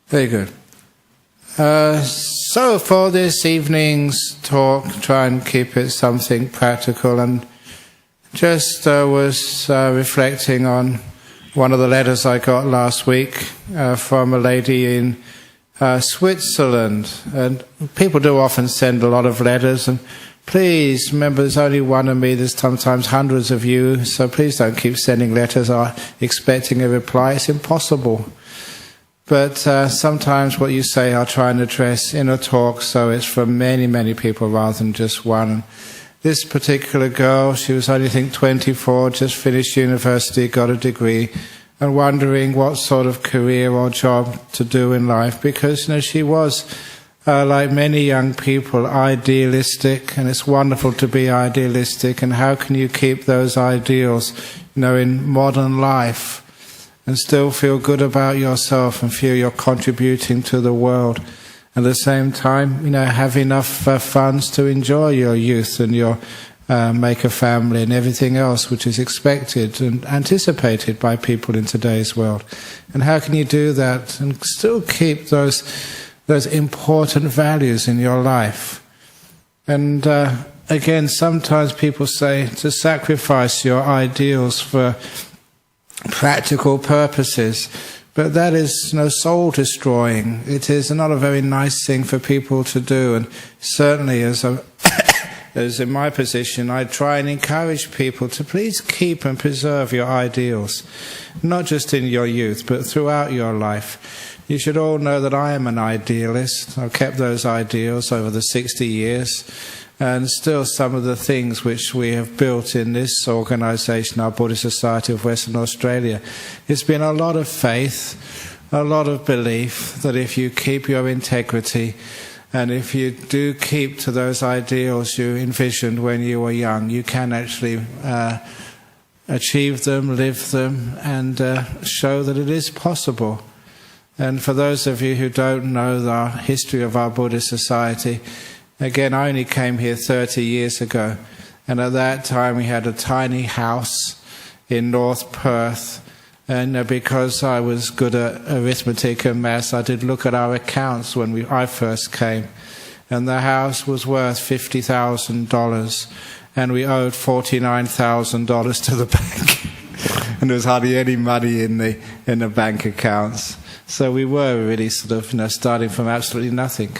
Very good. So for this evening's talk, try and keep it something practical, and just was reflecting on one of the letters I got last week from a lady in Switzerland. And people do often send a lot of letters, and please remember there's only one of me, there's sometimes hundreds of you, so please don't keep sending letters or expecting a reply. It's impossible. But sometimes what you say I'll try and address in a talk, so it's for many, many people rather than just one. And this particular girl, she was only, I think, 24, just finished university, got a degree, and wondering what sort of career or job to do in life, because she was, like many young people, idealistic, and it's wonderful to be idealistic, and how can you keep those ideals in modern life and still feel good about yourself and feel you're contributing to the world, at the same time have enough funds to enjoy your youth and your make a family and everything else which is expected and anticipated by people in today's world. And how can you do that and still keep those important values in your life? And again, sometimes people say to sacrifice your ideals for practical purposes, but that is soul destroying. It is not a very nice thing for people to do, and certainly as in my position, I try and encourage people to please keep and preserve your ideals, not just in your youth but throughout your life. You should all know that I am an idealist. I've kept those ideals over the 60 years, and still some of the things which we have built in this organisation, our Buddhist Society of Western Australia, it's been a lot of faith, a lot of belief that if you keep your integrity and if you do keep to those ideals you envisioned when you were young, you can actually achieve them, live them, and show that it is possible. And for those of you who don't know the history of our Buddhist Society, again, I only came here 30 years ago, and at that time we had a tiny house in North Perth, and because I was good at arithmetic and maths, I did look at our accounts when I first came, and the house was worth $50,000, and we owed $49,000 to the bank, and there was hardly any money in the bank accounts. So we were really sort of starting from absolutely nothing.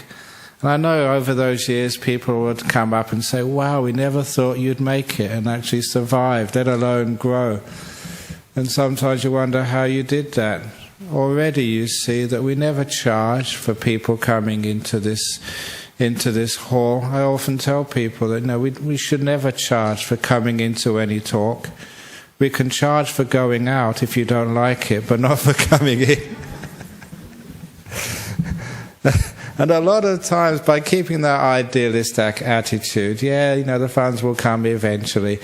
And I know over those years people would come up and say, wow, we never thought you'd make it and actually survive, let alone grow. And sometimes you wonder how you did that. Already you see that we never charge for people coming into this hall. I often tell people that we should never charge for coming into any talk. We can charge for going out if you don't like it, but not for coming in. And a lot of times, by keeping that idealistic attitude, the funds will come eventually.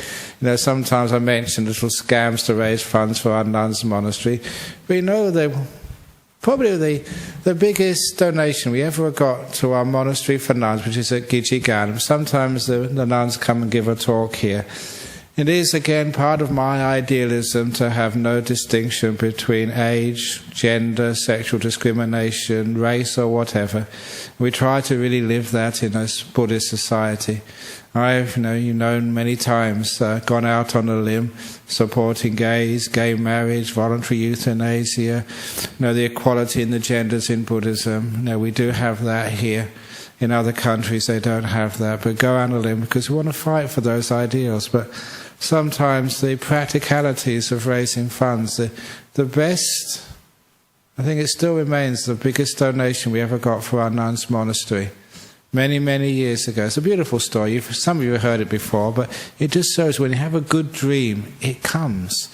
Sometimes I mention little scams to raise funds for our nuns' monastery. But probably the biggest donation we ever got to our monastery for nuns, which is at Gijiganam. Sometimes the nuns come and give a talk here. It is, again, part of my idealism to have no distinction between age, gender, sexual discrimination, race or whatever. We try to really live that in a Buddhist society. I've, many times gone out on a limb supporting gays, gay marriage, voluntary euthanasia, the equality in the genders in Buddhism. We do have that here. In other countries they don't have that, but go on a limb because we want to fight for those ideals. But sometimes the practicalities of raising funds, the best, I think it still remains the biggest donation we ever got for our nuns' monastery. Many, many years ago. It's a beautiful story. Some of you have heard it before, but it just shows when you have a good dream, it comes.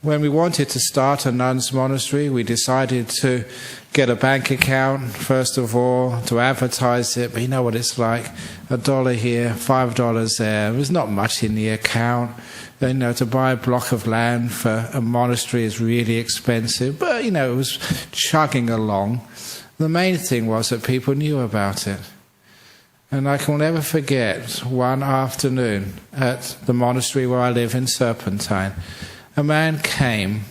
When we wanted to start a nuns' monastery, we decided to get a bank account, first of all, to advertise it. But you know what it's like. $1 here, $5 there. There's not much in the account. To buy a block of land for a monastery is really expensive. But, it was chugging along. The main thing was that people knew about it. And I can never forget one afternoon at the monastery where I live in Serpentine. A man came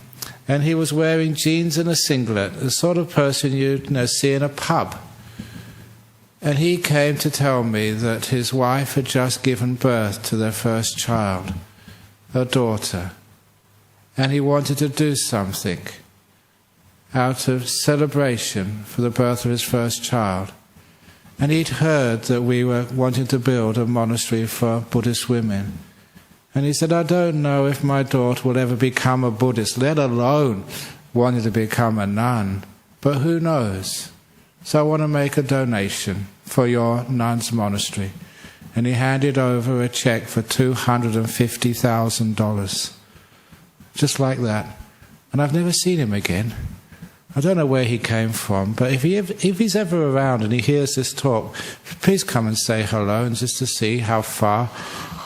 And he was wearing jeans and a singlet, the sort of person you'd see in a pub. And he came to tell me that his wife had just given birth to their first child, a daughter. And he wanted to do something out of celebration for the birth of his first child. And he'd heard that we were wanting to build a monastery for Buddhist women. And he said, I don't know if my daughter will ever become a Buddhist, let alone wanting to become a nun. But who knows? So I want to make a donation for your nun's monastery. And he handed over a check for $250,000. Just like that. And I've never seen him again. I don't know where he came from, but if he's ever around and he hears this talk, please come and say hello, and just to see how far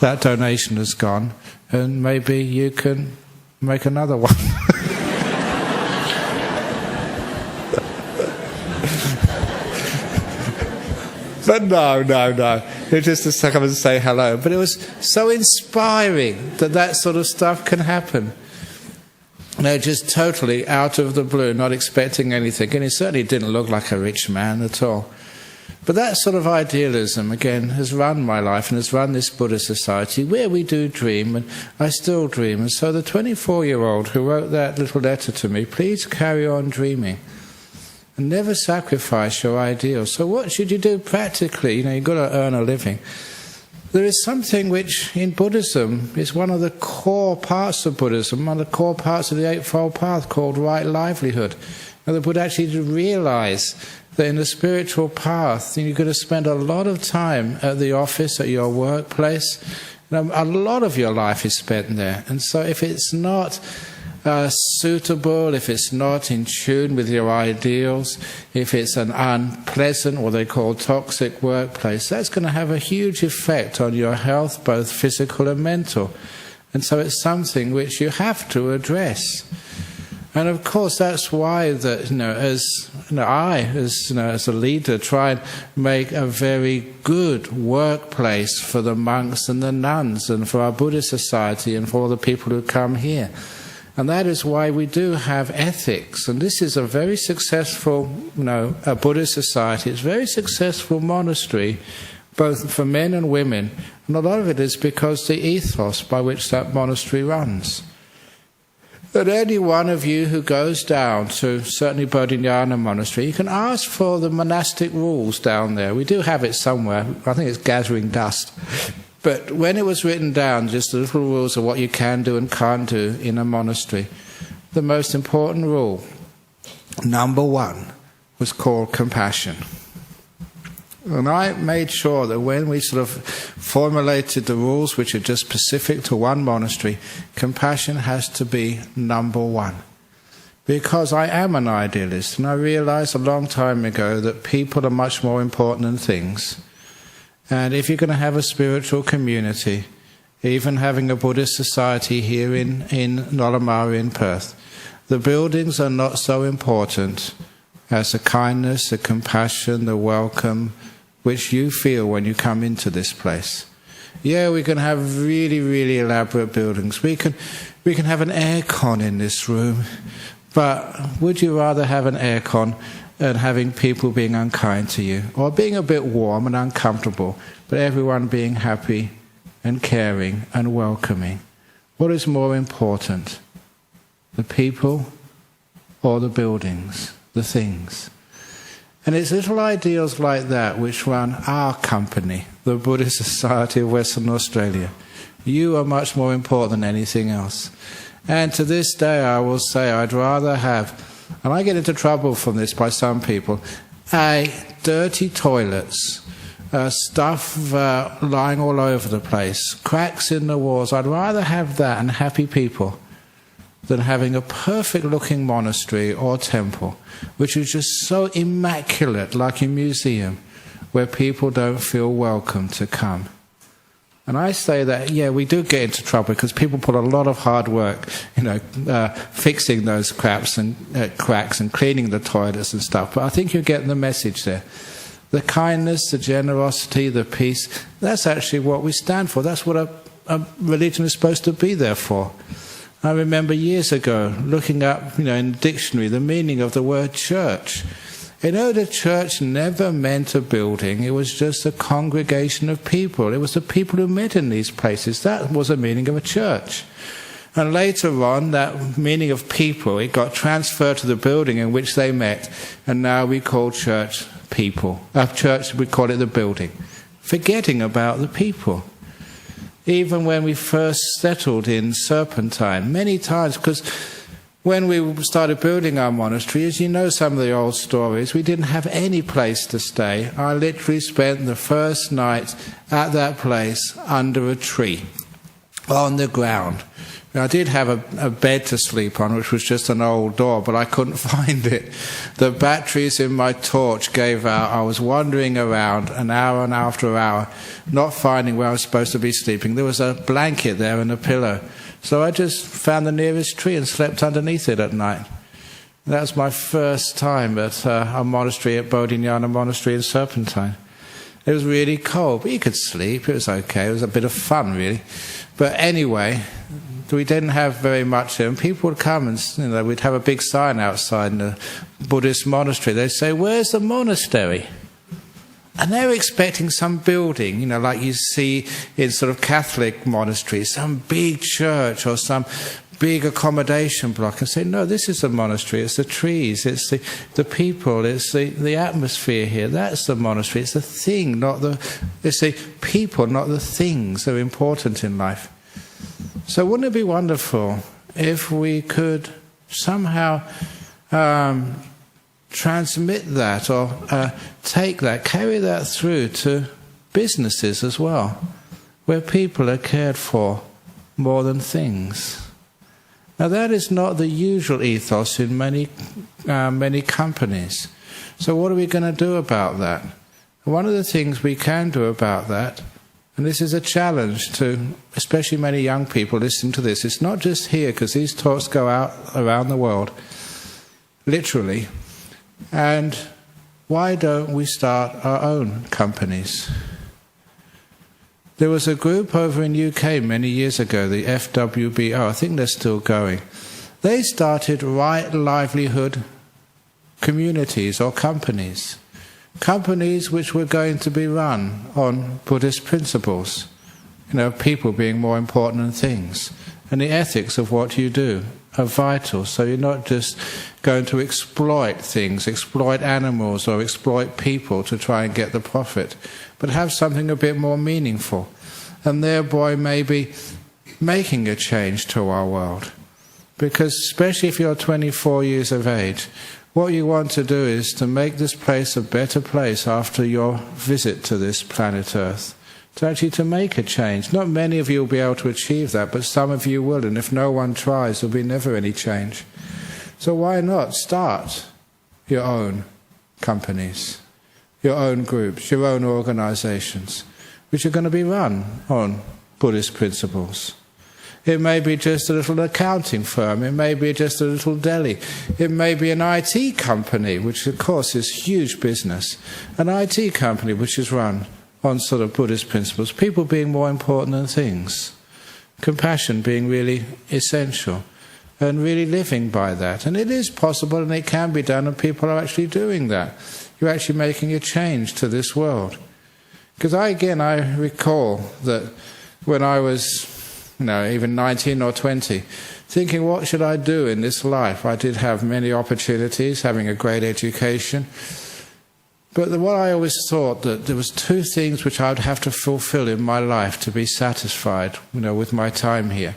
that donation has gone, and maybe you can make another one. But no. It's just to come and say hello. But it was so inspiring that sort of stuff can happen. Just totally out of the blue, not expecting anything. And he certainly didn't look like a rich man at all. But that sort of idealism, again, has run my life and has run this Buddhist society where we do dream, and I still dream. And so the 24-year-old who wrote that little letter to me, please carry on dreaming and never sacrifice your ideals. So what should you do practically? You've got to earn a living. There is something which in Buddhism is one of the core parts of Buddhism, one of the core parts of the Eightfold Path, called right livelihood. And the Buddha actually realized that in the spiritual path, you're going to spend a lot of time at the office, at your workplace. A lot of your life is spent there. And so if it's not suitable, if it's not in tune with your ideals, if it's an unpleasant, what they call toxic workplace, that's going to have a huge effect on your health, both physical and mental. And so it's something which you have to address. And of course, that's why that as a leader, try and make a very good workplace for the monks and the nuns, and for our Buddhist society, and for all the people who come here. And that is why we do have ethics. And this is a very successful, a Buddhist society. It's a very successful monastery, both for men and women. And a lot of it is because the ethos by which that monastery runs. That any one of you who goes down to certainly Bodhinyana Monastery, you can ask for the monastic rules down there. We do have it somewhere. I think it's gathering dust. But when it was written down, just the little rules of what you can do and can't do in a monastery, the most important rule, number one, was called compassion. And I made sure that when we sort of formulated the rules which are just specific to one monastery, compassion has to be number one. Because I am an idealist, and I realized a long time ago that people are much more important than things. And if you're going to have a spiritual community, even having a Buddhist society here in Nollamara in Perth, the buildings are not so important as the kindness, the compassion, the welcome which you feel when you come into this place. Yeah, we can have really, really elaborate buildings. We can have an aircon in this room, but would you rather have an aircon and having people being unkind to you, or being a bit warm and uncomfortable, but everyone being happy and caring and welcoming? What is more important, the people or the buildings, the things? And it's little ideals like that which run our company, the Buddhist Society of Western Australia. You are much more important than anything else. And to this day I will say I'd rather have, and I get into trouble from this by some people, dirty toilets, stuff lying all over the place, cracks in the walls. I'd rather have that and happy people than having a perfect-looking monastery or temple, which is just so immaculate, like a museum, where people don't feel welcome to come. And I say that, yeah, we do get into trouble because people put a lot of hard work, fixing those cracks and cleaning the toilets and stuff. But I think you're getting the message there. The kindness, the generosity, the peace, that's actually what we stand for. That's what a religion is supposed to be there for. I remember years ago looking up, in the dictionary, the meaning of the word church. The church never meant a building. It was just a congregation of people. It was the people who met in these places. That was the meaning of a church. And later on, that meaning of people, it got transferred to the building in which they met. And now we call church people. Church, we call it the building. Forgetting about the people. Even when we first settled in Serpentine, many times, because when we started building our monastery, as you know some of the old stories, we didn't have any place to stay. I literally spent the first night at that place under a tree, on the ground. I did have a bed to sleep on, which was just an old door, but I couldn't find it. The batteries in my torch gave out. I was wandering around an hour and after hour, not finding where I was supposed to be sleeping. There was a blanket there and a pillow. So I just found the nearest tree and slept underneath it at night. That was my first time at a monastery at Bodhinyana Monastery in Serpentine. It was really cold, but you could sleep. It was okay. It was a bit of fun, really. But anyway, we didn't have very much there. And people would come and, we'd have a big sign outside in the Buddhist monastery. They'd say, "Where's the monastery?" And they were expecting some building, like you see in sort of Catholic monasteries, some big church or some big accommodation block. And say, "No, this is the monastery. It's the trees, it's the people, it's the atmosphere here. That's the monastery. It's the thing, it's the people, not the things that are important in life." So wouldn't it be wonderful if we could somehow transmit that or take that, carry that through to businesses as well, where people are cared for more than things. Now that is not the usual ethos in many companies. So what are we going to do about that? One of the things we can do about that, and this is a challenge to especially many young people listening to this, it's not just here because these talks go out around the world, literally. And why don't we start our own companies? There was a group over in UK many years ago, the FWBO, I think they're still going. They started right livelihood communities or companies. Companies which were going to be run on Buddhist principles. People being more important than things. And the ethics of what you do are vital. So you're not just going to exploit things, exploit animals or exploit people to try and get the profit, but have something a bit more meaningful. And thereby maybe making a change to our world. Because especially if you're 24 years of age, what you want to do is to make this place a better place after your visit to this planet Earth. To make a change. Not many of you will be able to achieve that, but some of you will, and if no one tries, there'll be never any change. So why not start your own companies, your own groups, your own organizations, which are going to be run on Buddhist principles. It may be just a little accounting firm, it may be just a little deli, it may be an IT company, which of course is huge business, an IT company which is run on sort of Buddhist principles, people being more important than things, compassion being really essential, and really living by that. And it is possible and it can be done, and people are actually doing that. You're actually making a change to this world. Because I recall that when I was, even 19 or 20, thinking, what should I do in this life? I did have many opportunities, having a great education. But what I always thought that there was two things which I would have to fulfill in my life to be satisfied, with my time here.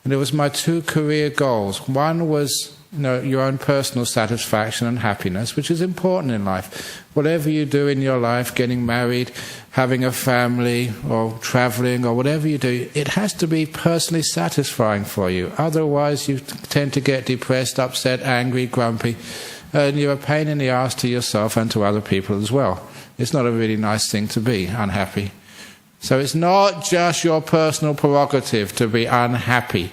And it was my two career goals. One was, your own personal satisfaction and happiness, which is important in life. Whatever you do in your life, getting married, having a family, or traveling, or whatever you do, it has to be personally satisfying for you. Otherwise, you tend to get depressed, upset, angry, grumpy, and you're a pain in the ass to yourself and to other people as well. It's not a really nice thing to be unhappy. So it's not just your personal prerogative to be unhappy.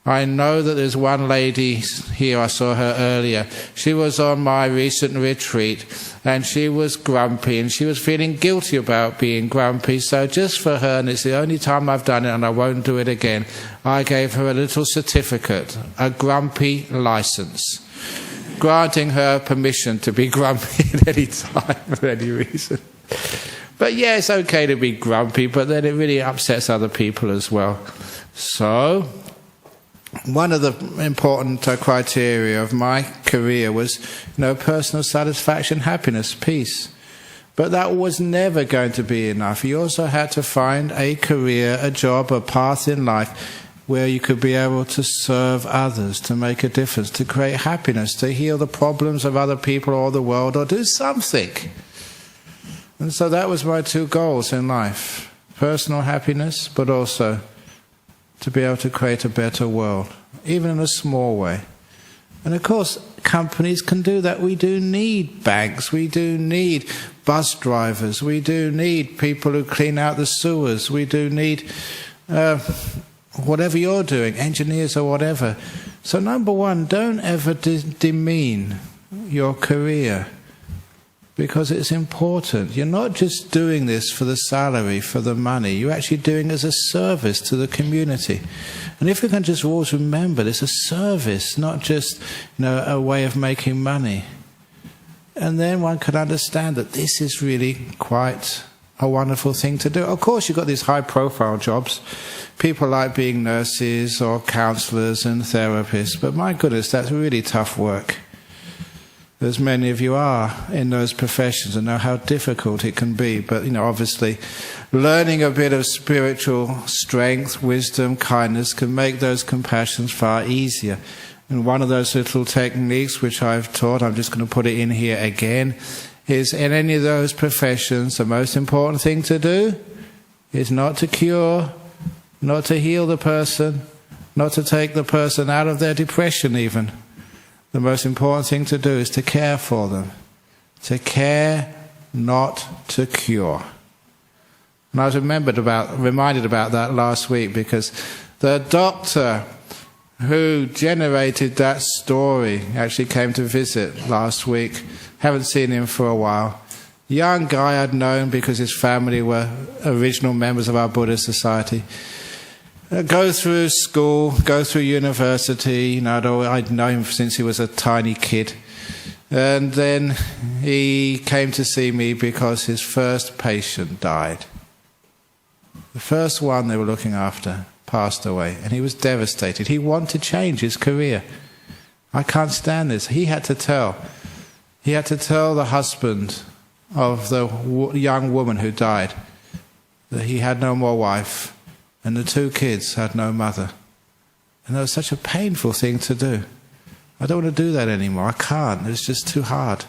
I know that there's one lady here, I saw her earlier. She was on my recent retreat and she was grumpy and she was feeling guilty about being grumpy. So just for her, and it's the only time I've done it and I won't do it again, I gave her a little certificate, a grumpy license, granting her permission to be grumpy at any time for any reason. But yeah, it's okay to be grumpy, but then it really upsets other people as well. So one of the important criteria of my career was, personal satisfaction, happiness, peace. But that was never going to be enough. You also had to find a career, a job, a path in life where you could be able to serve others, to make a difference, to create happiness, to heal the problems of other people or the world, or do something. And so that was my two goals in life. Personal happiness, but also to be able to create a better world, even in a small way. And of course, companies can do that. We do need banks, we do need bus drivers, we do need people who clean out the sewers, we do need whatever you're doing, engineers or whatever. So number one, don't ever demean your career, because it's important. You're not just doing this for the salary, for the money. You're actually doing it as a service to the community. And if we can just always remember, it's a service, not just a way of making money. And then one can understand that this is really quite a wonderful thing to do. Of course, you've got these high-profile jobs. People like being nurses or counsellors and therapists. But my goodness, that's really tough work. As many of you are in those professions and know how difficult it can be. But, obviously, learning a bit of spiritual strength, wisdom, kindness can make those compassions far easier. And one of those little techniques which I've taught, I'm just going to put it in here again, is in any of those professions, the most important thing to do is not to cure, not to heal the person, not to take the person out of their depression even. The most important thing to do is to care for them. To care, not to cure. And I was reminded about that last week, because the doctor who generated that story actually came to visit last week. Haven't seen him for a while. Young guy I'd known because his family were original members of our Buddhist society. Go through school, go through university. I'd known him since he was a tiny kid. And then he came to see me because his first patient died. The first one they were looking after passed away, and he was devastated. He wanted to change his career. I can't stand this. He had to tell the husband of the young woman who died that he had no more wife, and the two kids had no mother. And that was such a painful thing to do. I don't want to do that anymore. I can't. It's just too hard.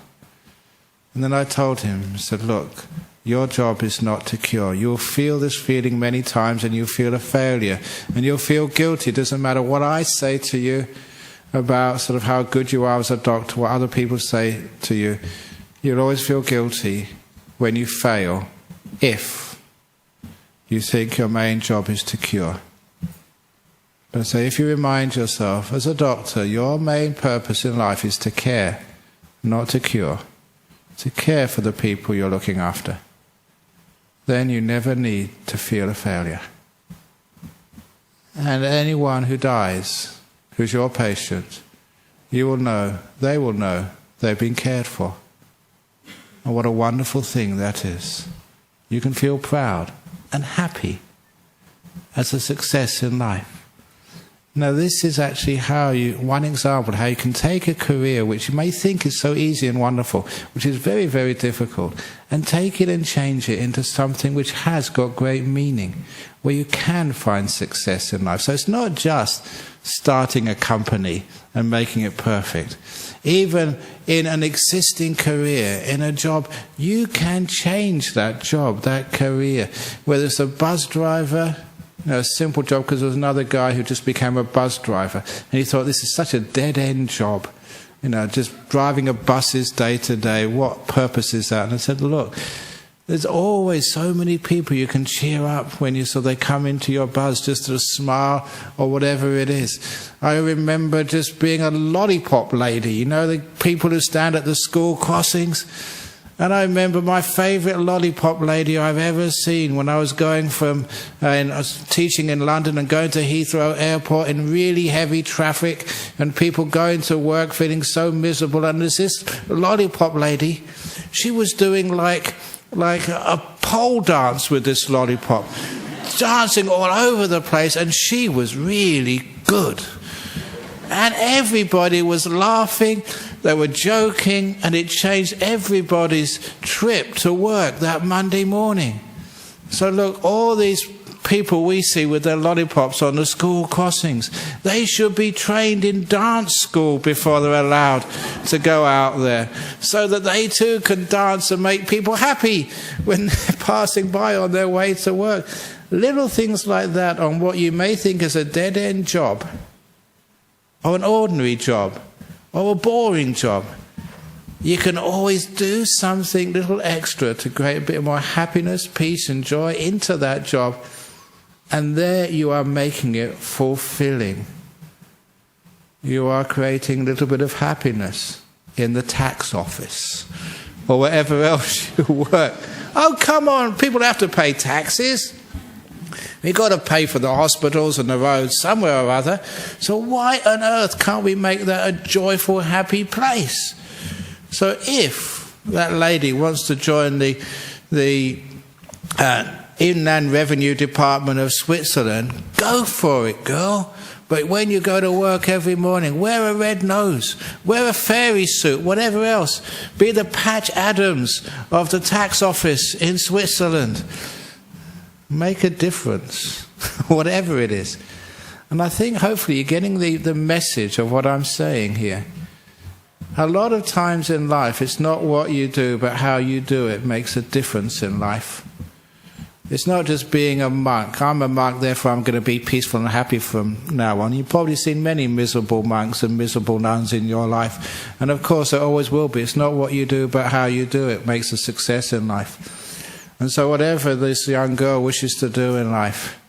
And then I told him, I said, look, your job is not to cure. You'll feel this feeling many times and you'll feel a failure. And you'll feel guilty. It doesn't matter what I say to you about sort of how good you are as a doctor, what other people say to you. You'll always feel guilty when you fail, if you think your main job is to cure. But so if you remind yourself, as a doctor, your main purpose in life is to care, not to cure. To care for the people you're looking after. Then you never need to feel a failure. And anyone who dies, who's your patient, they will know they've been cared for. And what a wonderful thing that is. You can feel proud and happy as a success in life. Now this is actually one example how you can take a career which you may think is so easy and wonderful, which is very, very difficult, and take it and change it into something which has got great meaning, where you can find success in life. So it's not just starting a company and making it perfect. Even in an existing career, in a job, you can change that job, that career. Whether it's a bus driver, a simple job, because there was another guy who just became a bus driver, and he thought, this is such a dead-end job. Just driving a buses day to day, what purpose is that? And I said, look, There's always so many people you can cheer up when they come into your buzz, just a smile or whatever it is. I remember just being a lollipop lady, the people who stand at the school crossings. And I remember my favourite lollipop lady I've ever seen when I was going I was teaching in London and going to Heathrow Airport in really heavy traffic and people going to work feeling so miserable. And there's this lollipop lady, she was doing like a pole dance with this lollipop, dancing all over the place, and she was really good. And everybody was laughing, they were joking, and it changed everybody's trip to work that Monday morning. So look, all these people we see with their lollipops on the school crossings, they should be trained in dance school before they're allowed to go out there, so that they too can dance and make people happy when they're passing by on their way to work. Little things like that on what you may think is a dead-end job, or an ordinary job, or a boring job. You can always do something little extra to create a bit more happiness, peace and joy into that job, and there you are making it fulfilling. You are creating a little bit of happiness in the tax office or wherever else you work. Oh, come on, people have to pay taxes. We've got to pay for the hospitals and the roads somewhere or other. So why on earth can't we make that a joyful, happy place? So if that lady wants to join the Inland Revenue Department of Switzerland, go for it, girl. But when you go to work every morning, wear a red nose, wear a fairy suit, whatever else. Be the Patch Adams of the tax office in Switzerland. Make a difference, whatever it is. And I think hopefully you're getting the message of what I'm saying here. A lot of times in life, it's not what you do, but how you do it makes a difference in life. It's not just being a monk. I'm a monk, therefore I'm going to be peaceful and happy from now on. You've probably seen many miserable monks and miserable nuns in your life. And of course, it always will be. It's not what you do, but how you do it makes a success in life. And so whatever this young girl wishes to do in life,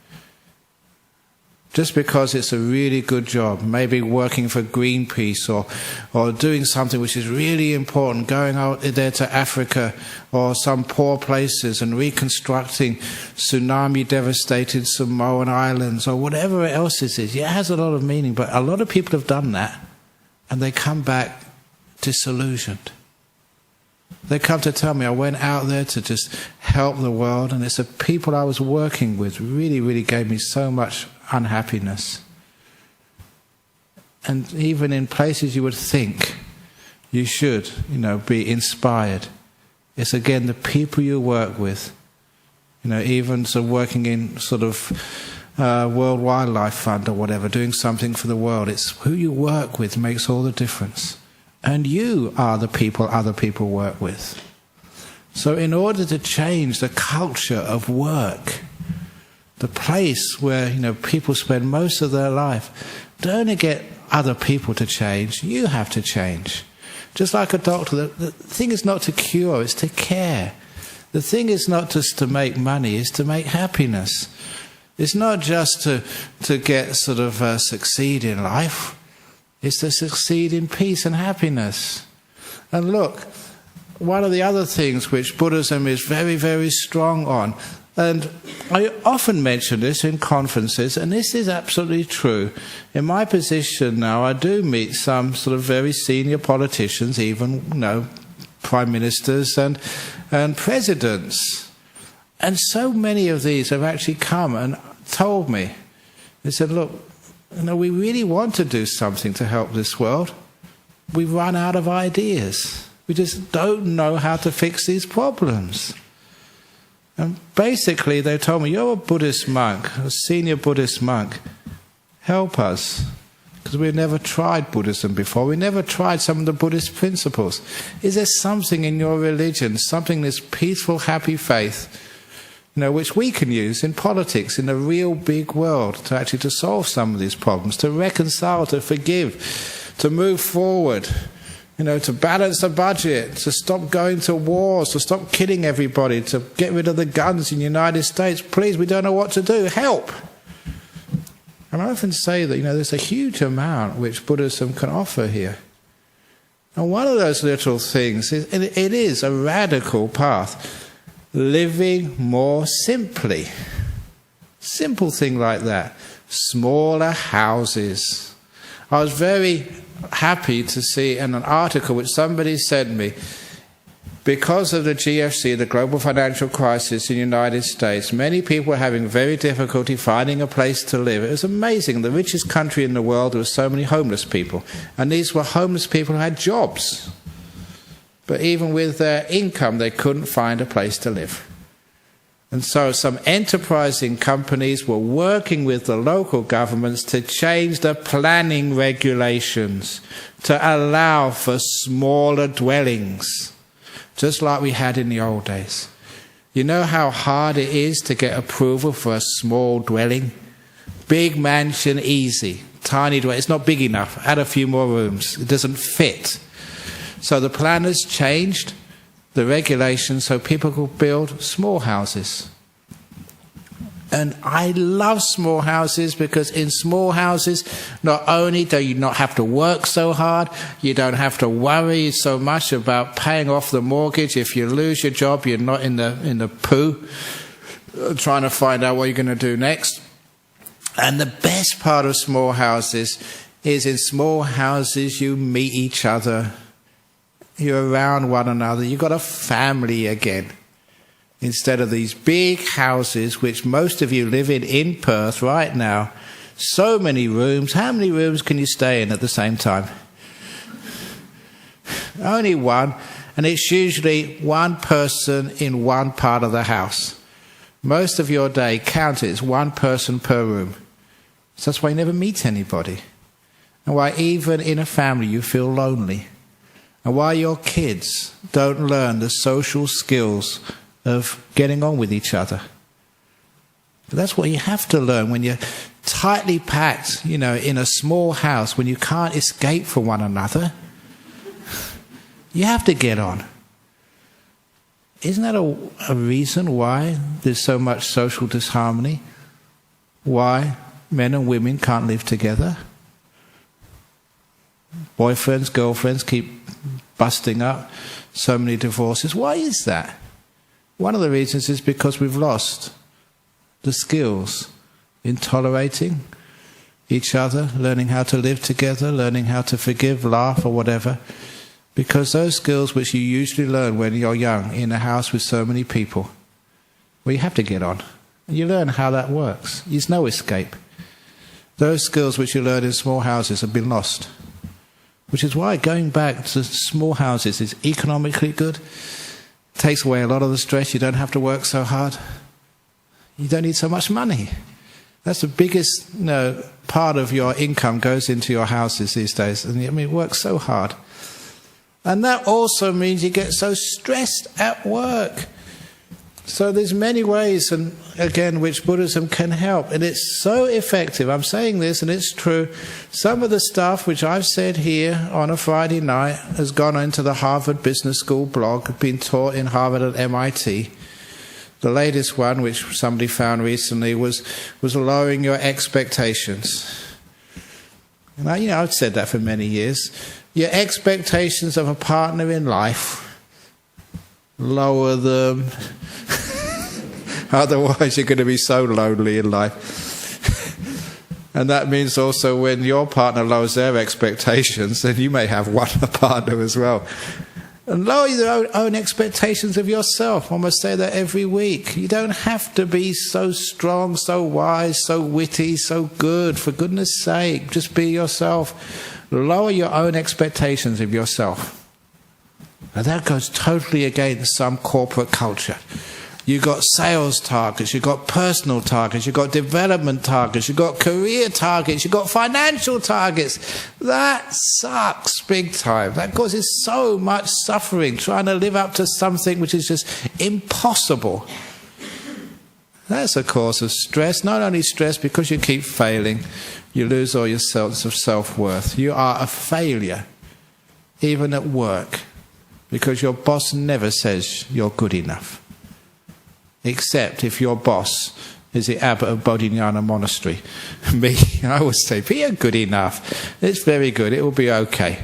just because it's a really good job, maybe working for Greenpeace or doing something which is really important, going out there to Africa or some poor places and reconstructing tsunami-devastated Samoan islands or whatever else it is. Yeah, it has a lot of meaning, but a lot of people have done that and they come back disillusioned. They come to tell me, I went out there to just help the world, and it's the people I was working with really, really gave me so much unhappiness. And even in places you would think you should, be inspired, it's again the people you work with. Even working in World Wildlife Fund or whatever, doing something for the world. It's who you work with makes all the difference. And you are the people other people work with. So in order to change the culture of work, the place where people spend most of their life, don't get other people to change. You have to change. Just like a doctor, the thing is not to cure, it's to care. The thing is not just to make money, it's to make happiness. It's not just to get succeed in life. It's to succeed in peace and happiness. And look, one of the other things which Buddhism is very, very strong on, and I often mention this in conferences, and this is absolutely true. In my position now, I do meet some very senior politicians, even, prime ministers and presidents. And so many of these have actually come and told me, they said, look, we really want to do something to help this world. We run out of ideas. We just don't know how to fix these problems. And basically they told me, you're a Buddhist monk, a senior Buddhist monk. Help us. Because we've never tried Buddhism before. We never tried some of the Buddhist principles. Is there something in your religion, something this peaceful, happy faith, which we can use in politics, in the real big world, to solve some of these problems, to reconcile, to forgive, to move forward, to balance the budget, to stop going to wars, to stop killing everybody, to get rid of the guns in the United States. Please, we don't know what to do. Help! And I often say that, there's a huge amount which Buddhism can offer here. And one of those little things, it is a radical path. Living more simply. Simple thing like that. Smaller houses. I was very happy to see in an article which somebody sent me, because of the GFC, the global financial crisis in the United States, many people were having very difficulty finding a place to live. It was amazing. The richest country in the world, there were so many homeless people. And these were homeless people who had jobs. But even with their income, they couldn't find a place to live. And so some enterprising companies were working with the local governments to change the planning regulations to allow for smaller dwellings, just like we had in the old days. You know how hard it is to get approval for a small dwelling? Big mansion, easy. Tiny dwelling, it's not big enough. Add a few more rooms. It doesn't fit. So the planners changed the regulations so people could build small houses. And I love small houses because in small houses, not only do you not have to work so hard, you don't have to worry so much about paying off the mortgage. If you lose your job, you're not in the poo trying to find out what you're going to do next. And the best part of small houses is in small houses you meet each other. You're around one another. You've got a family again. Instead of these big houses, which most of you live in Perth right now. So many rooms. How many rooms can you stay in at the same time? Only one. And it's usually one person in one part of the house. Most of your day, count it, it's one person per room. So that's why you never meet anybody. And why even in a family you feel lonely. And why your kids don't learn the social skills of getting on with each other. But that's what you have to learn when you're tightly packed, in a small house, when you can't escape from one another. You have to get on. Isn't that a reason why there's so much social disharmony? Why men and women can't live together? Boyfriends, girlfriends keep busting up. So many divorces. Why is that? One of the reasons is because we've lost the skills in tolerating each other, learning how to live together, learning how to forgive, laugh, or whatever. Because those skills which you usually learn when you're young in a house with so many people, well, you have to get on. And you learn how that works. There's no escape. Those skills which you learn in small houses have been lost. Which is why going back to small houses is economically good. It takes away a lot of the stress. You don't have to work so hard. You don't need so much money. That's the biggest part of your income goes into your houses these days. And it works so hard. And that also means you get so stressed at work. So there's many ways, and again, which Buddhism can help. And it's so effective. I'm saying this, and it's true. Some of the stuff which I've said here on a Friday night has gone into the Harvard Business School blog, been taught in Harvard and MIT. The latest one, which somebody found recently, was lowering your expectations. And I've said that for many years. Your expectations of a partner in life, lower them. Otherwise you're going to be so lonely in life. And that means also when your partner lowers their expectations, then you may have one partner as well. And lower your own expectations of yourself. I must say that every week. You don't have to be so strong, so wise, so witty, so good. For goodness sake, just be yourself. Lower your own expectations of yourself. And that goes totally against some corporate culture. You've got sales targets, you've got personal targets, you've got development targets, you've got career targets, you've got financial targets. That sucks big time. That causes so much suffering, trying to live up to something which is just impossible. That's a cause of stress. Not only stress because you keep failing, you lose all your sense of self-worth. You are a failure. even at work, because your boss never says you're good enough. Except if your boss is the abbot of Bodhinyana Monastery. Me, I always say, be good enough. It's very good. It will be okay.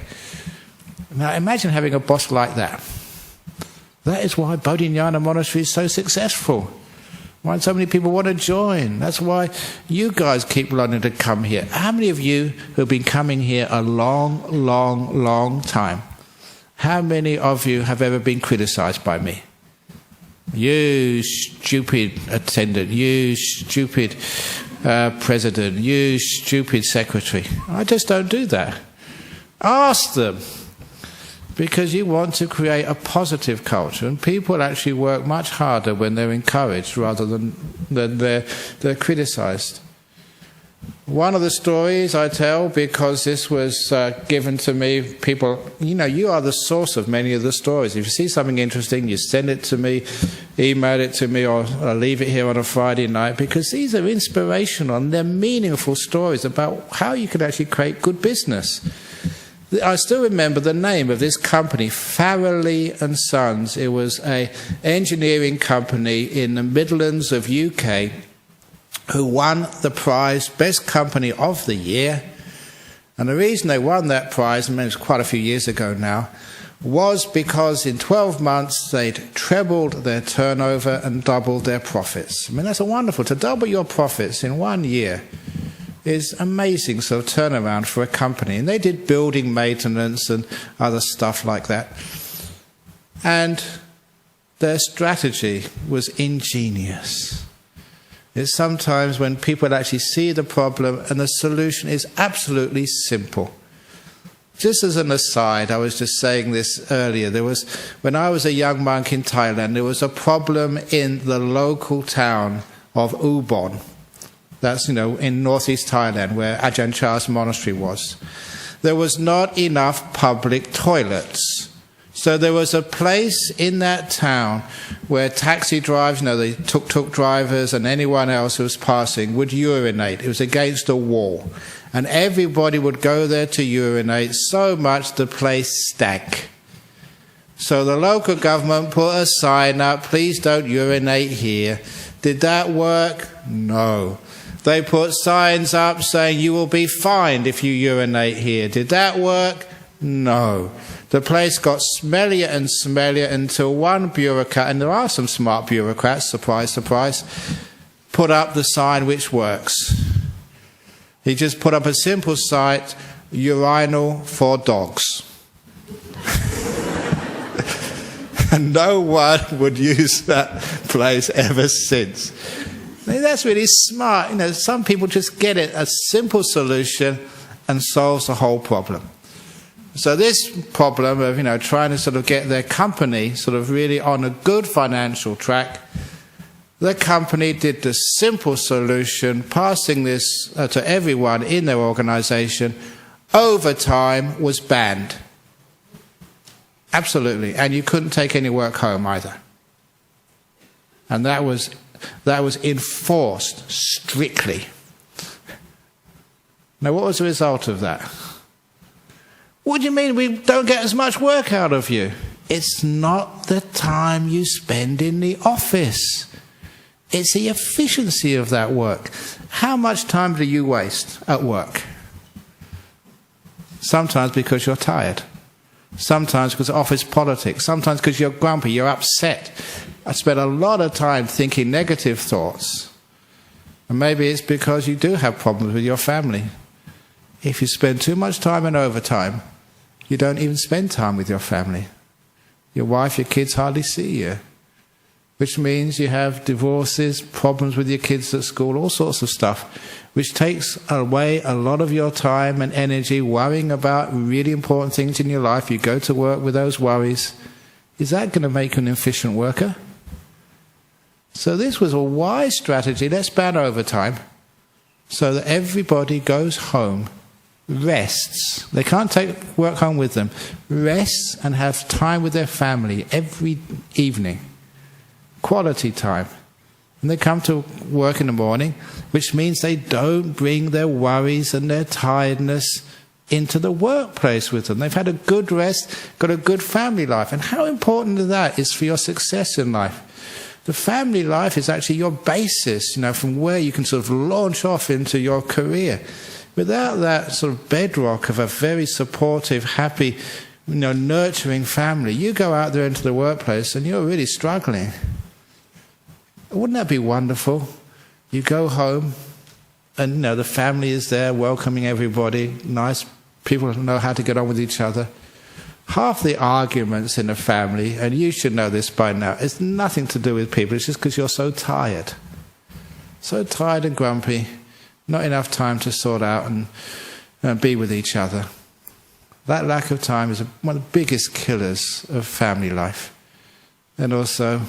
Now imagine having a boss like that. That is why Bodhinyana Monastery is so successful. Why so many people want to join. That's why you guys keep wanting to come here. How many of you have been coming here a long time? How many of you have ever been criticized by me? You stupid attendant, you stupid president, you stupid secretary. I just don't do that. Ask them. Because you want to create a positive culture, and people actually work much harder when they're encouraged rather than they're criticized. One of the stories I tell, because this was given to me, people, you are the source of many of the stories. If you see something interesting, you send it to me, email it to me, or leave it here on a Friday night, because these are inspirational and they're meaningful stories about how you can actually create good business. I still remember the name of this company, Farrelly and Sons. It was an engineering company in the Midlands of UK who won the prize, Best Company of the Year. And the reason they won that prize, and it was quite a few years ago now, was because in 12 months they'd trebled their turnover and doubled their profits. I mean, that's wonderful. To double your profits in 1 year is amazing sort of turnaround for a company. And they did building maintenance and other stuff like that. And their strategy was ingenious. It's sometimes when people actually see the problem and the solution is absolutely simple. Just as an aside, I was just saying this earlier, when I was a young monk in Thailand, there was a problem in the local town of Ubon. That's, in northeast Thailand, where Ajahn Cha's monastery was. There was not enough public toilets. So there was a place in that town where taxi drivers, the tuk-tuk drivers and anyone else who was passing would urinate. It was against a wall. And everybody would go there to urinate, so much the place stank. So the local government put a sign up, please don't urinate here. Did that work? No. They put signs up saying you will be fined if you urinate here. Did that work? No. The place got smellier and smellier until one bureaucrat, and there are some smart bureaucrats, surprise, surprise, put up the sign which works. He just put up a simple sign, urinal for dogs. And no one would use that place ever since. That's really smart. Some people just get it, a simple solution, and solves the whole problem. So this problem of, trying to sort of get their company sort of really on a good financial track, the company did the simple solution, passing this to everyone in their organization. Overtime was banned. Absolutely. And you couldn't take any work home either. And that was enforced strictly. Now, what was the result of that? What do you mean we don't get as much work out of you? It's not the time you spend in the office. It's the efficiency of that work. How much time do you waste at work? Sometimes because you're tired. Sometimes because of office politics. Sometimes because you're grumpy, you're upset. I spent a lot of time thinking negative thoughts. And maybe it's because you do have problems with your family. If you spend too much time in overtime, you don't even spend time with your family. Your wife, your kids hardly see you. Which means you have divorces, problems with your kids at school, all sorts of stuff, which takes away a lot of your time and energy worrying about really important things in your life. You go to work with those worries. Is that going to make you an efficient worker? So this was a wise strategy. Let's ban overtime so that everybody goes home, rests. They can't take work home with them. Rests and have time with their family every evening. Quality time. And they come to work in the morning, which means they don't bring their worries and their tiredness into the workplace with them. They've had a good rest, got a good family life. And how important that is for your success in life. The family life is actually your basis, from where you can sort of launch off into your career. Without that sort of bedrock of a very supportive, happy, nurturing family, you go out there into the workplace and you're really struggling. Wouldn't that be wonderful? You go home and, the family is there welcoming everybody, nice people who know how to get on with each other. Half the arguments in a family, and you should know this by now, it's nothing to do with people. It's just because you're so tired. So tired and grumpy. Not enough time to sort out and be with each other. That lack of time is one of the biggest killers of family life. And also,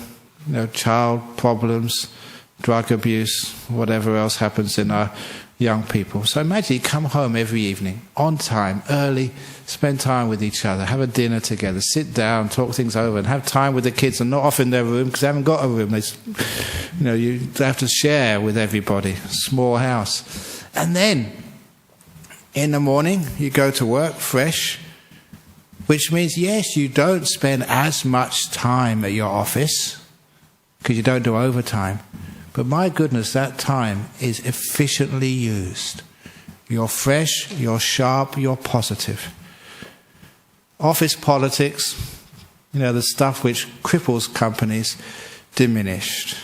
child problems, drug abuse, whatever else happens in our young people. So imagine you come home every evening, on time, early, spend time with each other, have a dinner together, sit down, talk things over, and have time with the kids and not off in their room because they haven't got a room. You have to share with everybody, small house. And then, in the morning, you go to work fresh, which means, yes, you don't spend as much time at your office because you don't do overtime. But my goodness, that time is efficiently used. You're fresh, you're sharp, you're positive. Office politics, the stuff which cripples companies, diminished.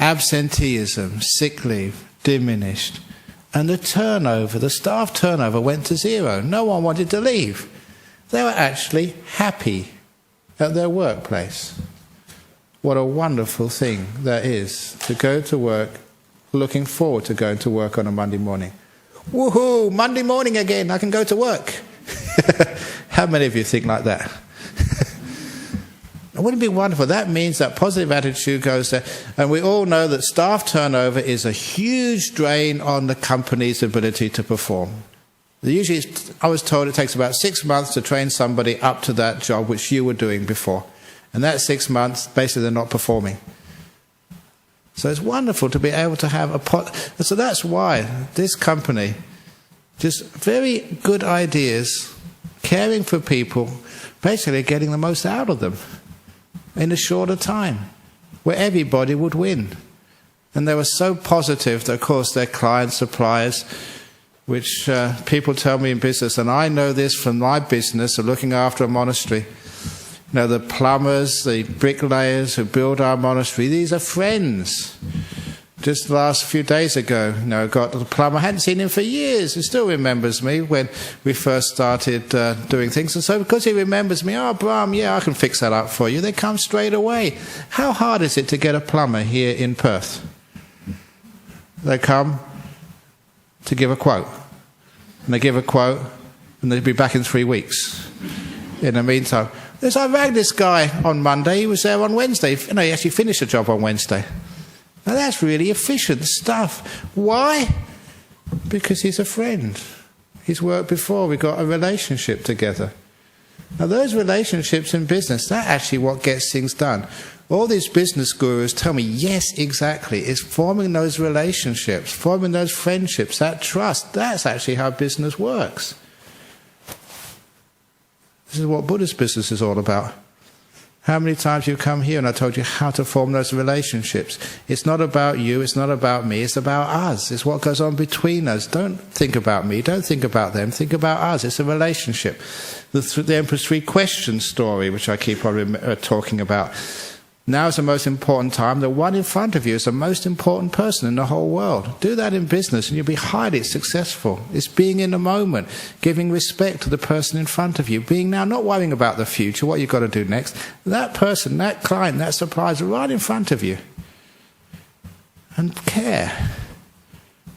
Absenteeism, sick leave, diminished. And the turnover, the staff turnover went to zero. No one wanted to leave. They were actually happy at their workplace. What a wonderful thing that is, to go to work, looking forward to going to work on a Monday morning. Woohoo, Monday morning again, I can go to work. How many of you think like that? Wouldn't it be wonderful? That means that positive attitude goes there. And we all know that staff turnover is a huge drain on the company's ability to perform. Usually, I was told it takes about 6 months to train somebody up to that job which you were doing before. And that 6 months, basically, they're not performing. So it's wonderful to be able to have so that's why this company, just very good ideas, caring for people, basically getting the most out of them in a shorter time, where everybody would win. And they were so positive that, of course, their clients, suppliers, which people tell me in business, and I know this from my business of looking after a monastery, the plumbers, the bricklayers who build our monastery, these are friends. Just the last few days ago, I got the plumber. I hadn't seen him for years. He still remembers me when we first started doing things. And so because he remembers me, Brahm, I can fix that up for you. They come straight away. How hard is it to get a plumber here in Perth? They come to give a quote. And they give a quote, and they'll be back in 3 weeks. In the meantime, I rang this guy on Monday. He was there on Wednesday. He actually finished the job on Wednesday. Now that's really efficient stuff. Why? Because he's a friend. He's worked before. We've got a relationship together. Now those relationships in business, that's actually what gets things done. All these business gurus tell me, yes, exactly. It's forming those relationships, forming those friendships, that trust. That's actually how business works. This is what Buddhist business is all about. How many times you've come here and I told you how to form those relationships. It's not about you, it's not about me, it's about us. It's what goes on between us. Don't think about me, don't think about them, think about us. It's a relationship. The Emperor's 3 Questions story, which I keep on talking about. Now is the most important time. The one in front of you is the most important person in the whole world. Do that in business and you'll be highly successful. It's being in the moment, giving respect to the person in front of you, being now not worrying about the future, what you've got to do next. That person, that client, that supplier is right in front of you. And care.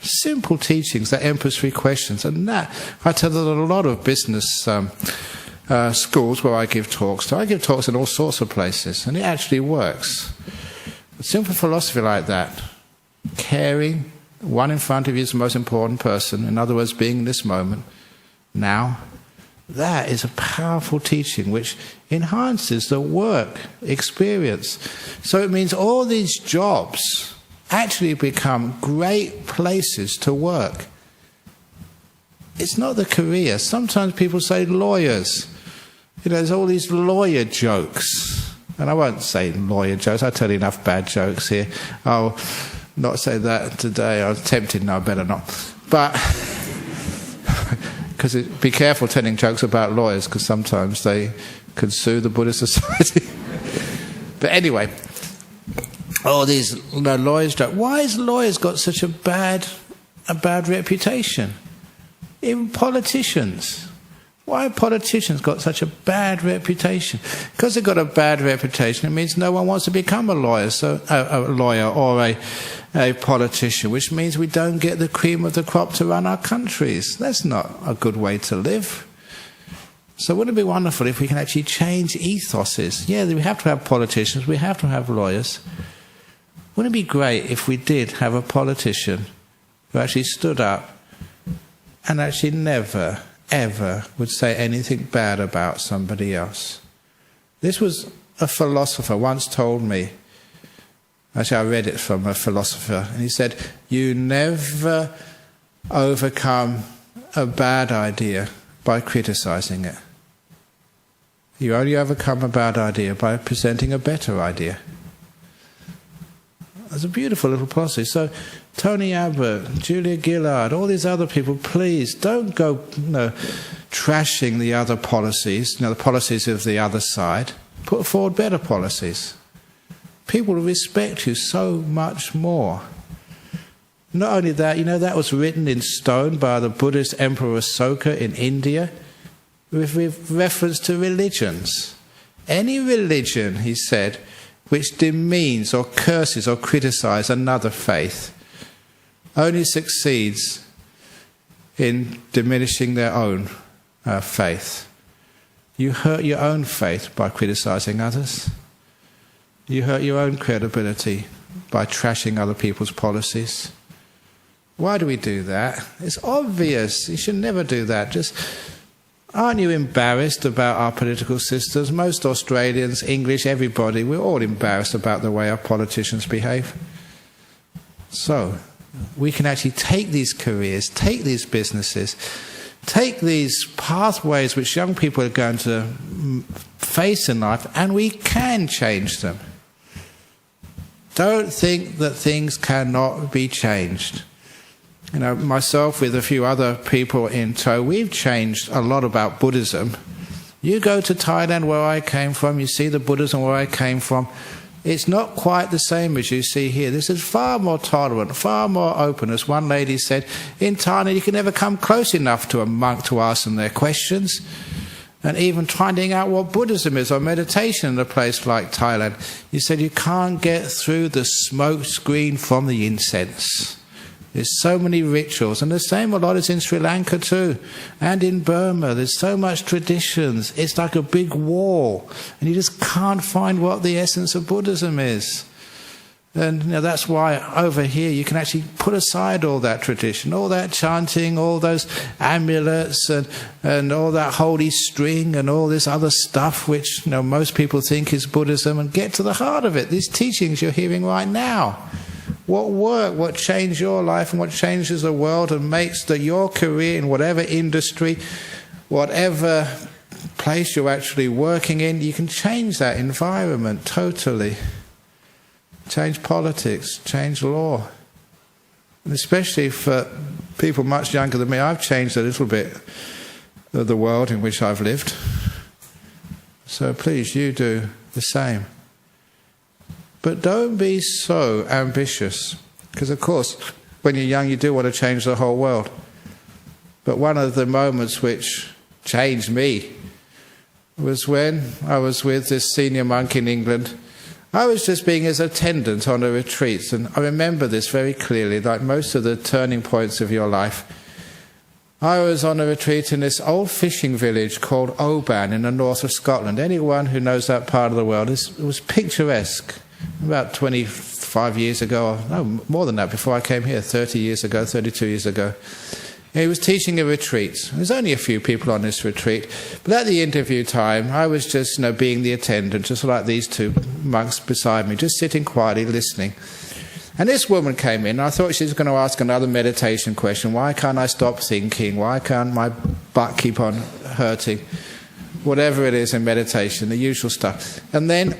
Simple teachings, that Emperor's 3 Questions. And that, I tell a lot of business schools where I give talks. So I give talks in all sorts of places, and it actually works. A simple philosophy like that, caring, one in front of you is the most important person, in other words, being in this moment, now, that is a powerful teaching which enhances the work experience. So it means all these jobs actually become great places to work. It's not the career. Sometimes people say lawyers. There's all these lawyer jokes. And I won't say lawyer jokes. I tell you enough bad jokes here. I'll not say that today. I was tempted. No, I better not. But because be careful telling jokes about lawyers, because sometimes they could sue the Buddhist Society. But anyway, all these lawyers joke. Why has lawyers got such a bad reputation? Even politicians. Why have politicians got such a bad reputation? Because they've got a bad reputation, it means no one wants to become a lawyer, or a politician, which means we don't get the cream of the crop to run our countries. That's not a good way to live. So wouldn't it be wonderful if we can actually change ethoses? Yeah, we have to have politicians, we have to have lawyers. Wouldn't it be great if we did have a politician who actually stood up and actually never, ever would say anything bad about somebody else? This was a philosopher once told me. Actually, I read it from a philosopher, and he said, you never overcome a bad idea by criticizing it. You only overcome a bad idea by presenting a better idea. That's a beautiful little policy. So Tony Abbott, Julia Gillard, all these other people, please don't go trashing the other policies, the policies of the other side. Put forward better policies. People will respect you so much more. Not only that, that was written in stone by the Buddhist Emperor Asoka in India with reference to religions. Any religion, he said, which demeans or curses or criticizes another faith only succeeds in diminishing their own faith. You hurt your own faith by criticizing others. You hurt your own credibility by trashing other people's policies. Why do we do that? It's obvious. You should never do that. Aren't you embarrassed about our political systems? Most Australians, English, everybody, we're all embarrassed about the way our politicians behave. So, we can actually take these careers, take these businesses, take these pathways which young people are going to face in life, and we can change them. Don't think that things cannot be changed. Myself with a few other people in tow, we've changed a lot about Buddhism. You go to Thailand, where I came from, you see the Buddhism where I came from. It's not quite the same as you see here. This is far more tolerant, far more open. As one lady said, in Thailand you can never come close enough to a monk to ask them their questions. And even finding out what Buddhism is or meditation in a place like Thailand. You said you can't get through the smoke screen from the incense. There's so many rituals, and the same a lot is in Sri Lanka too, and in Burma. There's so much traditions. It's like a big wall, and you just can't find what the essence of Buddhism is. And that's why over here you can actually put aside all that tradition, all that chanting, all those amulets, and all that holy string, and all this other stuff which most people think is Buddhism, and get to the heart of it. These teachings you're hearing right now. What changed your life and what changes the world and makes your career in whatever industry, whatever place you're actually working in, you can change that environment totally. Change politics, change law. And especially for people much younger than me, I've changed a little bit of the world in which I've lived. So please, you do the same. But don't be so ambitious, because of course, when you're young, you do want to change the whole world. But one of the moments which changed me was when I was with this senior monk in England. I was just being his attendant on a retreat, and I remember this very clearly, like most of the turning points of your life. I was on a retreat in this old fishing village called Oban in the north of Scotland. Anyone who knows that part of the world, it was picturesque. About 25 years ago, no, more than that, before I came here, 30 years ago, 32 years ago. He was teaching a retreat. There's only a few people on this retreat. But at the interview time, I was just, being the attendant, just like these two monks beside me, just sitting quietly, listening. And this woman came in, and I thought she was going to ask another meditation question. Why can't I stop thinking? Why can't my butt keep on hurting? Whatever it is in meditation, the usual stuff. And then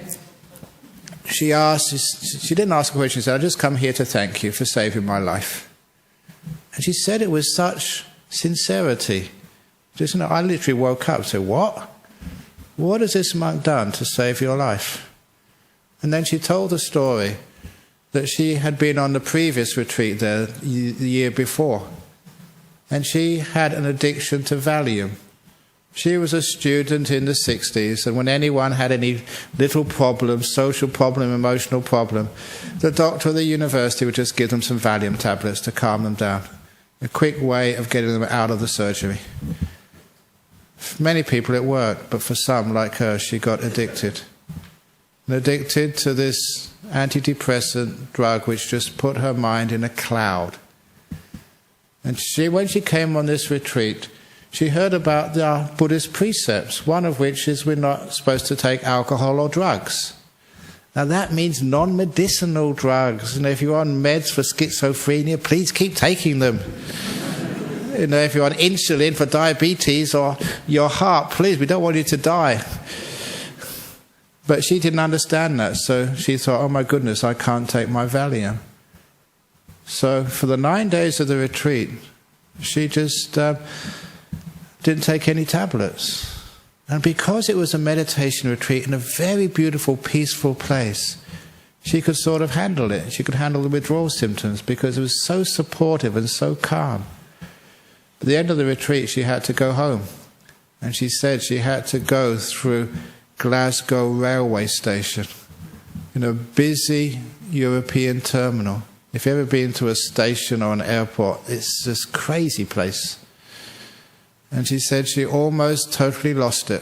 she didn't ask a question, she said, "I've just come here to thank you for saving my life." And she said it with such sincerity. Just, I literally woke up and said, "What? What has this monk done to save your life?" And then she told the story that she had been on the previous retreat there the year before. And she had an addiction to Valium. She was a student in the 60s, and when anyone had any little problem, social problem, emotional problem, the doctor at the university would just give them some Valium tablets to calm them down. A quick way of getting them out of the surgery. For many people it worked, but for some, like her, she got addicted. And addicted to this antidepressant drug which just put her mind in a cloud. And when she came on this retreat, she heard about the Buddhist precepts, one of which is we're not supposed to take alcohol or drugs. Now that means non-medicinal drugs. If you're on meds for schizophrenia, please keep taking them. If you're on insulin for diabetes or your heart, please, we don't want you to die. But she didn't understand that, so she thought, oh my goodness, I can't take my Valium. So for the 9 days of the retreat, she just didn't take any tablets. And because it was a meditation retreat in a very beautiful, peaceful place, she could sort of handle it. She could handle the withdrawal symptoms because it was so supportive and so calm. At the end of the retreat, she had to go home. And she said she had to go through Glasgow railway station, in a busy European terminal. If you've ever been to a station or an airport, it's this crazy place. And she said she almost totally lost it.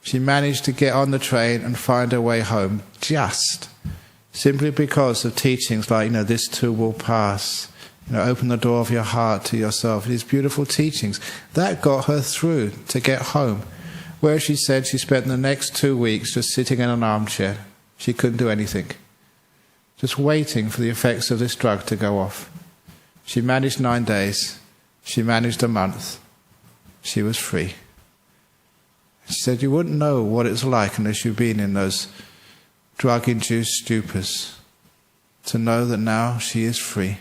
She managed to get on the train and find her way home, just simply because of teachings like, this too will pass. Open the door of your heart to yourself. These beautiful teachings. That got her through to get home. Where she said she spent the next 2 weeks just sitting in an armchair. She couldn't do anything. Just waiting for the effects of this drug to go off. She managed 9 days. She managed a month. She was free. She said you wouldn't know what it's like unless you've been in those drug-induced stupors to know that now she is free.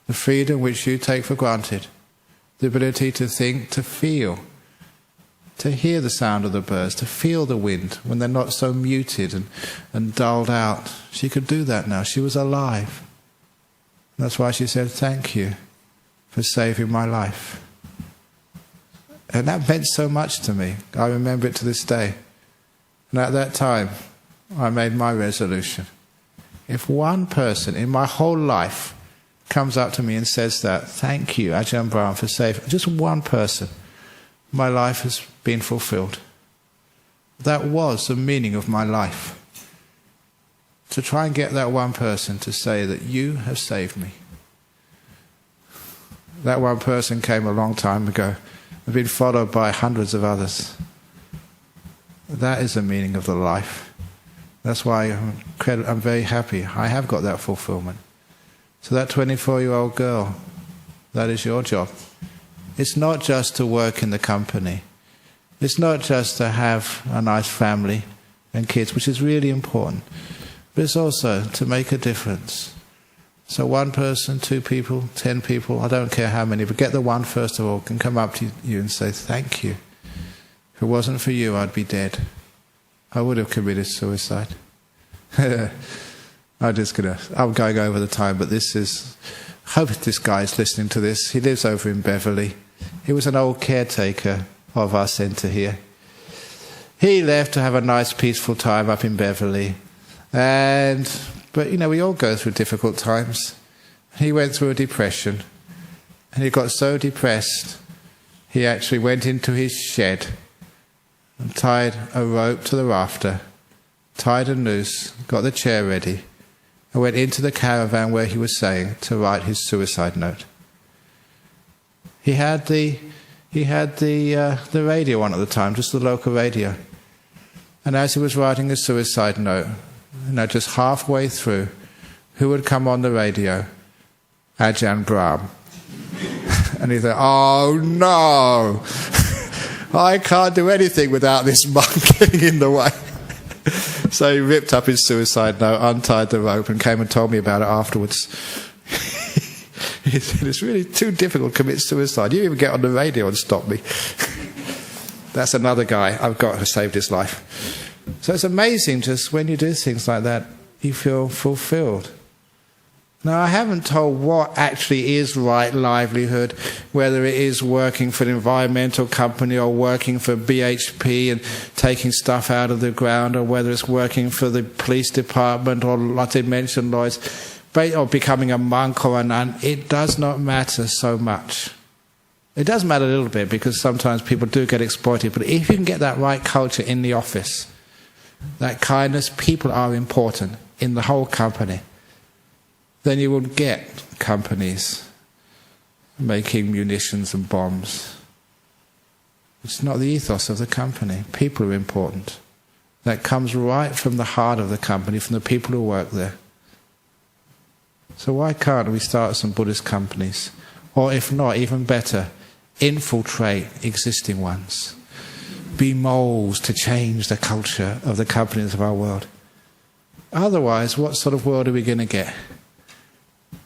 The freedom which you take for granted. The ability to think, to feel. To hear the sound of the birds, to feel the wind when they're not so muted and dulled out. She could do that now. She was alive. That's why she said, "Thank you for saving my life." And that meant so much to me. I remember it to this day. And at that time, I made my resolution. If one person in my whole life comes up to me and says that, "Thank you, Ajahn Brahm, for saving," just one person, my life has been fulfilled. That was the meaning of my life. To try and get that one person to say that you have saved me. That one person came a long time ago. I've been followed by hundreds of others. That is the meaning of the life. That's why I'm very happy. I have got that fulfillment. So that 24-year-old girl, that is your job. It's not just to work in the company. It's not just to have a nice family and kids, which is really important. But it's also to make a difference. So 1 person, 2 people, 10 people, I don't care how many, but get the one first of all, can come up to you and say, "Thank you. If it wasn't for you, I'd be dead. I would have committed suicide." I'm going over the time, but I hope this guy's listening to this. He lives over in Beverley. He was an old caretaker of our centre here. He left to have a nice peaceful time up in Beverley. But we all go through difficult times. He went through a depression. And he got so depressed, he actually went into his shed and tied a rope to the rafter, tied a noose, got the chair ready, and went into the caravan where he was staying to write his suicide note. He had the radio on at the time, just the local radio. And as he was writing his suicide note, just halfway through, who would come on the radio? Ajahn Brahm. And he said, oh no, I can't do anything without this monk getting in the way. So he ripped up his suicide note, untied the rope, and came and told me about it afterwards. He said, it's really too difficult to commit suicide. You even get on the radio and stop me. That's another guy I've got who saved his life. So it's amazing just when you do things like that, you feel fulfilled. Now, I haven't told what actually is right livelihood, whether it is working for an environmental company or working for BHP and taking stuff out of the ground, or whether it's working for the police department or, like I mentioned, lawyers, or becoming a monk or a nun. It does not matter so much. It does matter a little bit because sometimes people do get exploited, but if you can get that right culture in the office, that kindness, people are important in the whole company, then you will get companies making munitions and bombs. It's not the ethos of the company. People are important. That comes right from the heart of the company, from the people who work there. So why can't we start some Buddhist companies? Or if not, even better, infiltrate existing ones. Be moles to change the culture of the companies of our world. Otherwise, what sort of world are we going to get?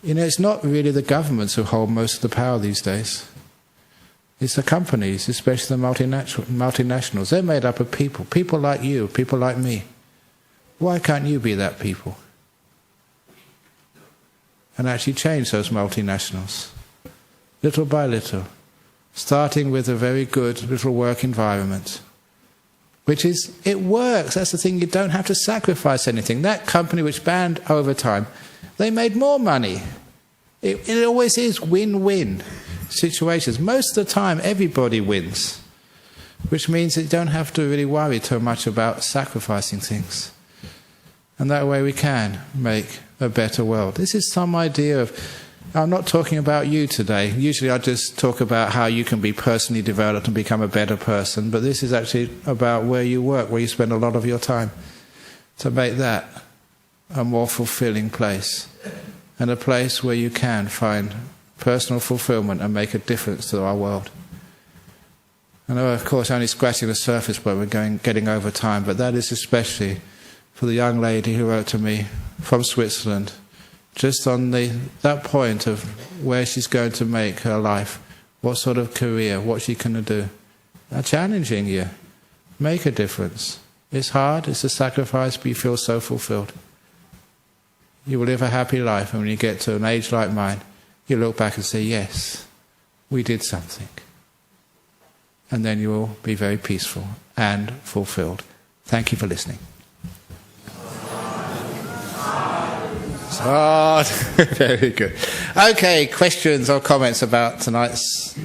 You know, it's not really the governments who hold most of the power these days. It's the companies, especially the multinationals. They're made up of people like you, people like me. Why can't you be that people? And actually change those multinationals, little by little, starting with a very good little work environment, which is, it works. That's the thing, you don't have to sacrifice anything. That company which banned overtime, they made more money. It always is win-win situations. Most of the time, everybody wins, which means that you don't have to really worry too much about sacrificing things. And that way we can make a better world. This is some idea of, I'm not talking about you today. Usually I just talk about how you can be personally developed and become a better person, but this is actually about where you work, where you spend a lot of your time, to make that a more fulfilling place, and a place where you can find personal fulfillment and make a difference to our world. I know, of course, only scratching the surface where we're getting over time, but that is especially for the young lady who wrote to me from Switzerland, just on that point of where she's going to make her life, what sort of career, what she's going to do. I'm challenging you. Make a difference. It's hard, it's a sacrifice, but you feel so fulfilled. You will live a happy life, and when you get to an age like mine, you look back and say, yes, we did something. And then you will be very peaceful and fulfilled. Thank you for listening. Very good. Okay, questions or comments about tonight's